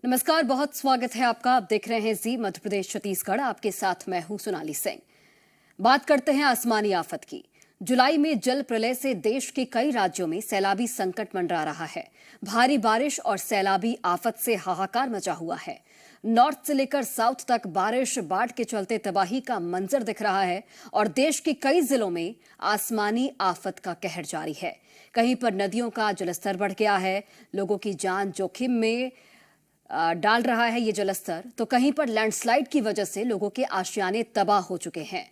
नमस्कार, बहुत स्वागत है आपका। आप देख रहे हैं जी मध्य प्रदेश छत्तीसगढ़। आपके साथ मैं हूं सोनाली सिंह। बात करते हैं आसमानी आफत की। जुलाई में जल प्रलय से देश के कई राज्यों में सैलाबी संकट मंडरा रहा है। भारी बारिश और सैलाबी आफत से हाहाकार मचा हुआ है। नॉर्थ से लेकर साउथ तक बारिश बाढ़ के चलते तबाही का मंजर दिख रहा है और देश के कई जिलों में आसमानी आफत का कहर जारी है। कहीं पर नदियों का जलस्तर बढ़ गया है, लोगों की जान जोखिम में डाल रहा है ये जलस्तर, तो कहीं पर लैंडस्लाइड की वजह से लोगों के आशियाने तबाह हो चुके हैं।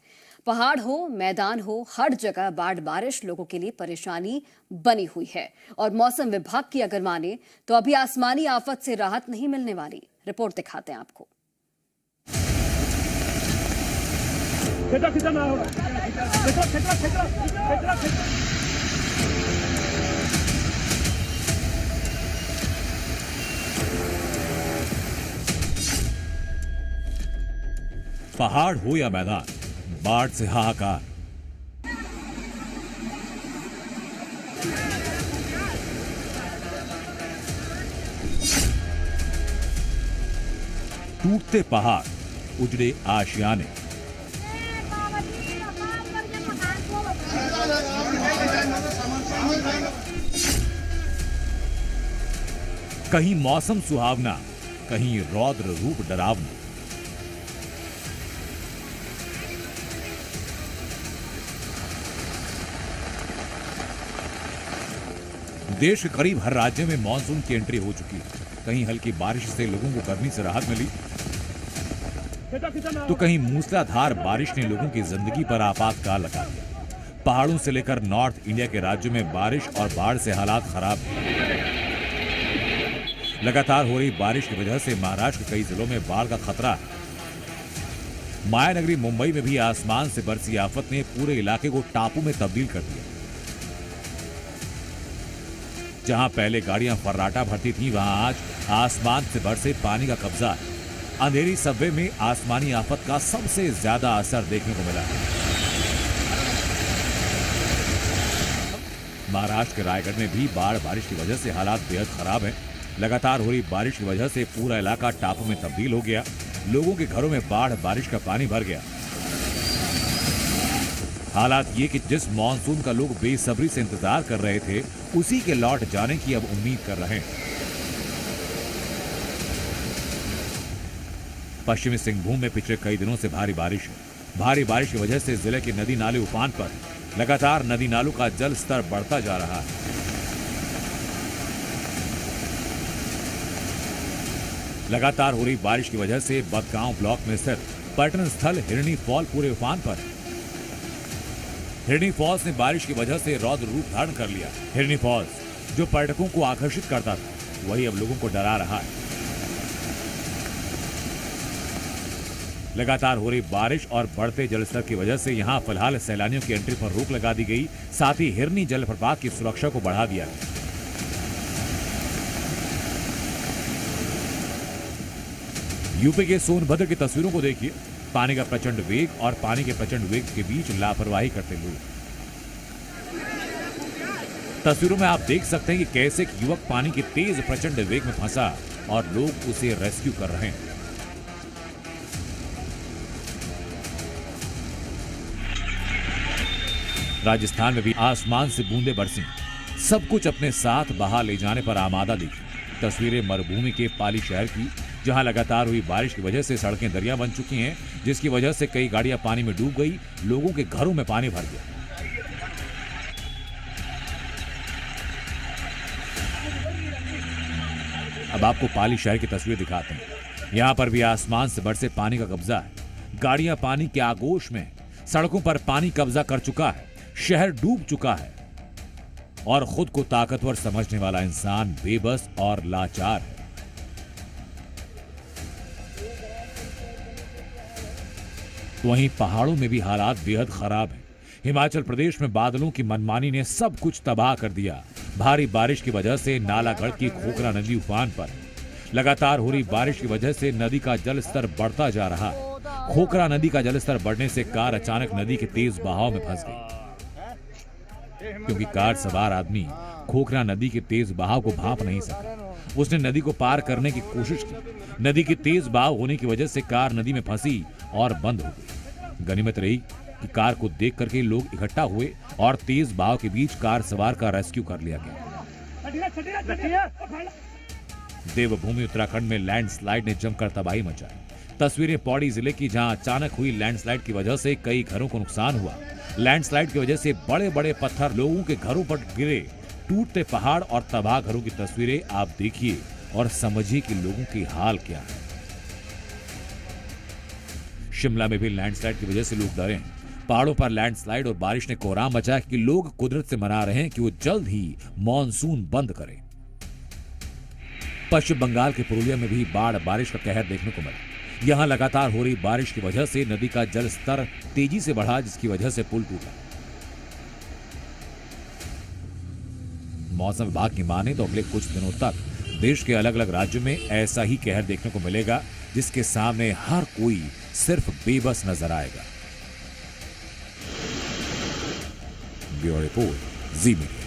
पहाड़ हो, मैदान हो, हर जगह बाढ़ बारिश लोगों के लिए परेशानी बनी हुई है। और मौसम विभाग की अगर माने तो अभी आसमानी आफत से राहत नहीं मिलने वाली। रिपोर्ट दिखाते हैं आपको। पहाड़ हो या मैदान, बाढ़ से हाहाकार। टूटते पहाड़, उजड़े आशियाने। कहीं मौसम सुहावना, कहीं रौद्र रूप डरावना। देश के करीब हर राज्य में मानसून की एंट्री हो चुकी है। कहीं हल्की बारिश से लोगों को गर्मी से राहत मिली, तो कहीं मूसलाधार बारिश ने लोगों की जिंदगी पर आपातकाल लगा दिया। पहाड़ों से लेकर नॉर्थ इंडिया के राज्यों में बारिश और बाढ़ से हालात खराब हैं। लगातार हो रही बारिश की वजह से महाराष्ट्र के कई जिलों में बाढ़ का खतरा है। मायानगरी मुंबई में भी आसमान से बरसी आफत ने पूरे इलाके को टापू में तब्दील कर दिया। जहां पहले गाड़ियां फर्राटा भरती थीं, वहां आज आसमान से बरसे पानी का कब्जा है। अंधेरी सबवे में आसमानी आफत का सबसे ज्यादा असर देखने को मिला है। महाराष्ट्र के रायगढ़ में भी बाढ़ बारिश की वजह से हालात बेहद खराब हैं। लगातार हो रही बारिश की वजह से पूरा इलाका टापू में तब्दील हो गया। लोगों के घरों में बाढ़ बारिश का पानी भर गया। हालात ये कि जिस मानसून का लोग बेसब्री से इंतजार कर रहे थे, उसी के लौट जाने की अब उम्मीद कर रहे हैं। पश्चिमी सिंहभूम में पिछले कई दिनों से भारी बारिश है। भारी बारिश की वजह से जिले के नदी नाले उफान पर। लगातार नदी नालों का जल स्तर बढ़ता जा रहा है। लगातार हो रही बारिश की वजह से बदगांव ब्लॉक में स्थित पर्यटन स्थल हिरणी फॉल पूरे उफान पर। हिरणी फॉल्स ने बारिश की वजह से रौद्र रूप धारण कर लिया। हिरणी फॉल्स जो पर्यटकों को आकर्षित करता था, वही अब लोगों को डरा रहा है। लगातार हो रही बारिश और बढ़ते जलस्तर की वजह से यहां फिलहाल सैलानियों की एंट्री पर रोक लगा दी गई। साथ ही हिरनी जलप्रपात की सुरक्षा को बढ़ा दिया गया। यूपी के सोनभद्र की तस्वीरों को देखिए। पानी का प्रचंड वेग और पानी के प्रचंड वेग के बीच लापरवाही करते लोग। तस्वीरों में आप देख सकते हैं कि कैसे एक युवक पानी के तेज प्रचंड वेग में फंसा और लोग उसे रेस्क्यू कर रहे हैं। राजस्थान में भी आसमान से बूंदे बरसी, सब कुछ अपने साथ बहा ले जाने पर आमादा दिखी। तस्वीरें मरुभूमि के पाली शहर की, जहां लगातार हुई बारिश की वजह से सड़कें दरिया बन चुकी हैं, जिसकी वजह से कई गाड़ियां पानी में डूब गई। लोगों के घरों में पानी भर गया। अब आपको पाली शहर की तस्वीर दिखाते हैं। यहां पर भी आसमान से बरसे पानी का कब्जा है। गाड़ियां पानी के आगोश में, सड़कों पर पानी कब्जा कर चुका है। शहर डूब चुका है और खुद को ताकतवर समझने वाला इंसान बेबस और लाचार है। वहीं पहाड़ों में भी हालात बेहद खराब हैं। हिमाचल प्रदेश में बादलों की मनमानी ने सब कुछ तबाह कर दिया। भारी बारिश की वजह से नालागढ़ की खोखरा नदी उफान पर। लगातार हो रही बारिश की वजह से नदी का जल स्तर बढ़ता जा रहा है। खोखरा नदी का जलस्तर बढ़ने से कार अचानक नदी के तेज बहाव में फंस गई। क्योंकि कार सवार आदमी खोखरा नदी के तेज बहाव को भांप नहीं सका, उसने नदी को पार करने की कोशिश की। नदी की तेज बहाव होने की वजह से कार नदी में फंसी और बंद हो गई। गनीमत रही कि कार को देख करके लोग इकट्ठा हुए और तेज बहाव के बीच कार सवार का रेस्क्यू कर लिया गया। देवभूमि उत्तराखंड में लैंडस्लाइड ने जमकर तबाही मचाई। तस्वीरें पौड़ी जिले की, जहां अचानक हुई लैंडस्लाइड की वजह से कई घरों को नुकसान हुआ। लैंडस्लाइड की वजह से बड़े बड़े पत्थर लोगों के घरों पर गिरे। टूटते पहाड़ और तबाह घरों की तस्वीरें आप देखिए और समझिए कि लोगों की हाल क्या है। शिमला में भी लैंडस्लाइड की वजह से लोग डरे हैं। पहाड़ों पर लैंडस्लाइड और बारिश ने कोहराम मचाया कि लोग कुदरत से मना रहे हैं कि वो जल्द ही मॉनसून बंद करे। पश्चिम बंगाल के पुरुलिया में भी बाढ़ बारिश का कहर देखने को मिला। यहां लगातार हो रही बारिश की वजह से नदी का जल स्तर तेजी से बढ़ा, जिसकी वजह से पुल टूटा। मौसम विभाग की माने तो अगले कुछ दिनों तक देश के अलग अलग राज्यों में ऐसा ही कहर देखने को मिलेगा, जिसके सामने हर कोई सिर्फ बेबस नजर आएगा। ब्यूरो रिपोर्ट, जी मीडिया।